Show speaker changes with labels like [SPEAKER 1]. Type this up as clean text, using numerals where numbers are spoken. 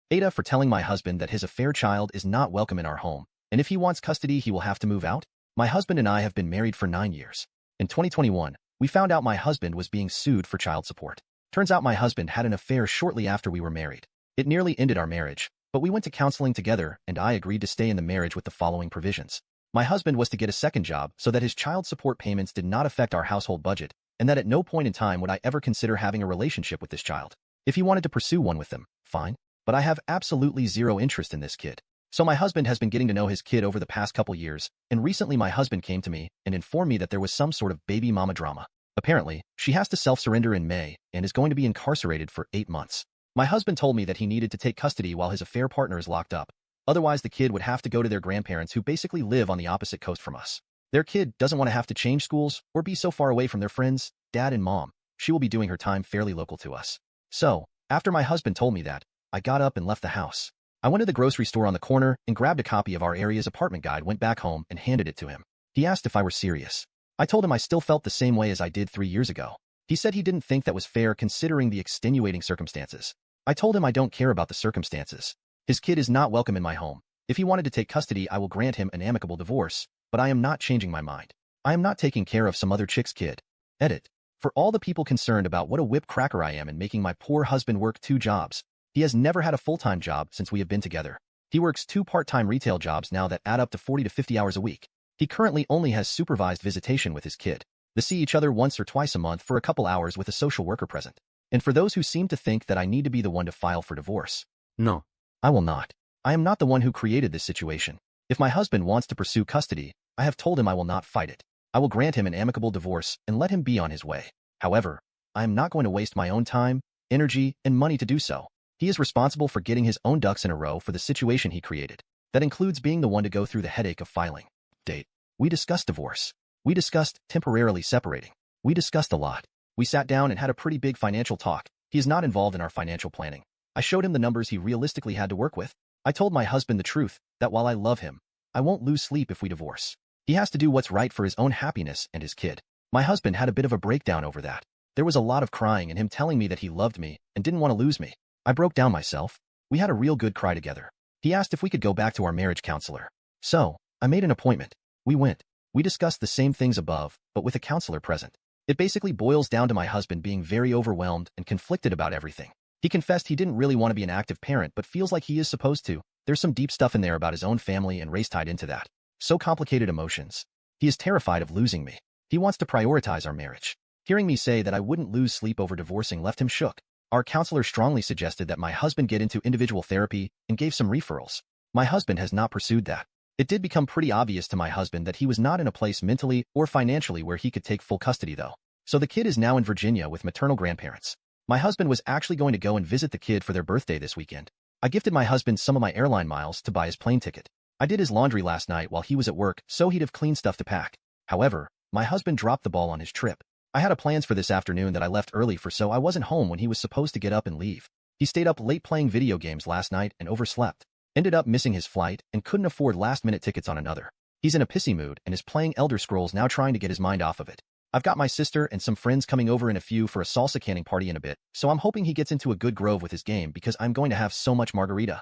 [SPEAKER 1] AITA for telling my husband that his affair child is not welcome in our home, and if he wants custody, he will have to move out. My husband and I have been married for 9 years. In 2021, we found out my husband was being sued for child support. Turns out my husband had an affair shortly after we were married. It nearly ended our marriage, but we went to counseling together and I agreed to stay in the marriage with the following provisions. My husband was to get a second job so that his child support payments did not affect our household budget, and that at no point in time would I ever consider having a relationship with this child. If he wanted to pursue one with them, fine. But I have absolutely zero interest in this kid. So my husband has been getting to know his kid over the past couple years, and recently my husband came to me and informed me that there was some sort of baby mama drama. Apparently, she has to self-surrender in May and is going to be incarcerated for 8 months. My husband told me that he needed to take custody while his affair partner is locked up. Otherwise, the kid would have to go to their grandparents who basically live on the opposite coast from us. Their kid doesn't want to have to change schools or be so far away from their friends, dad and mom. She will be doing her time fairly local to us. So, after my husband told me that, I got up and left the house. I went to the grocery store on the corner and grabbed a copy of our area's apartment guide, went back home and handed it to him. He asked if I were serious. I told him I still felt the same way as I did 3 years ago. He said he didn't think that was fair considering the extenuating circumstances. I told him I don't care about the circumstances. His kid is not welcome in my home. If he wanted to take custody, I will grant him an amicable divorce, but I am not changing my mind. I am not taking care of some other chick's kid. Edit. For all the people concerned about what a whip cracker I am and making my poor husband work 2 jobs, he has never had a full-time job since we have been together. He works 2 part-time retail jobs now that add up to 40 to 50 hours a week. He currently only has supervised visitation with his kid. They see each other once or twice a month for a couple hours with a social worker present. And for those who seem to think that I need to be the one to file for divorce, no, I will not. I am not the one who created this situation. If my husband wants to pursue custody, I have told him I will not fight it. I will grant him an amicable divorce and let him be on his way. However, I am not going to waste my own time, energy, and money to do so. He is responsible for getting his own ducks in a row for the situation he created. That includes being the one to go through the headache of filing. Date. We discussed divorce. We discussed temporarily separating. We discussed a lot. We sat down and had a pretty big financial talk. He is not involved in our financial planning. I showed him the numbers he realistically had to work with. I told my husband the truth, that while I love him, I won't lose sleep if we divorce. He has to do what's right for his own happiness and his kid. My husband had a bit of a breakdown over that. There was a lot of crying and him telling me that he loved me and didn't want to lose me. I broke down myself. We had a real good cry together. He asked if we could go back to our marriage counselor. So, I made an appointment. We went. We discussed the same things above, but with a counselor present. It basically boils down to my husband being very overwhelmed and conflicted about everything. He confessed he didn't really want to be an active parent but feels like he is supposed to. There's some deep stuff in there about his own family and race tied into that. So complicated emotions. He is terrified of losing me. He wants to prioritize our marriage. Hearing me say that I wouldn't lose sleep over divorcing left him shook. Our counselor strongly suggested that my husband get into individual therapy and gave some referrals. My husband has not pursued that. It did become pretty obvious to my husband that he was not in a place mentally or financially where he could take full custody though. So the kid is now in Virginia with maternal grandparents. My husband was actually going to go and visit the kid for their birthday this weekend. I gifted my husband some of my airline miles to buy his plane ticket. I did his laundry last night while he was at work so he'd have clean stuff to pack. However, my husband dropped the ball on his trip. I had plans for this afternoon that I left early for so I wasn't home when he was supposed to get up and leave. He stayed up late playing video games last night and overslept. Ended up missing his flight and couldn't afford last-minute tickets on another. He's in a pissy mood and is playing Elder Scrolls now trying to get his mind off of it. I've got my sister and some friends coming over in a few for a salsa canning party in a bit, so I'm hoping he gets into a good groove with his game because I'm going to have so much margarita.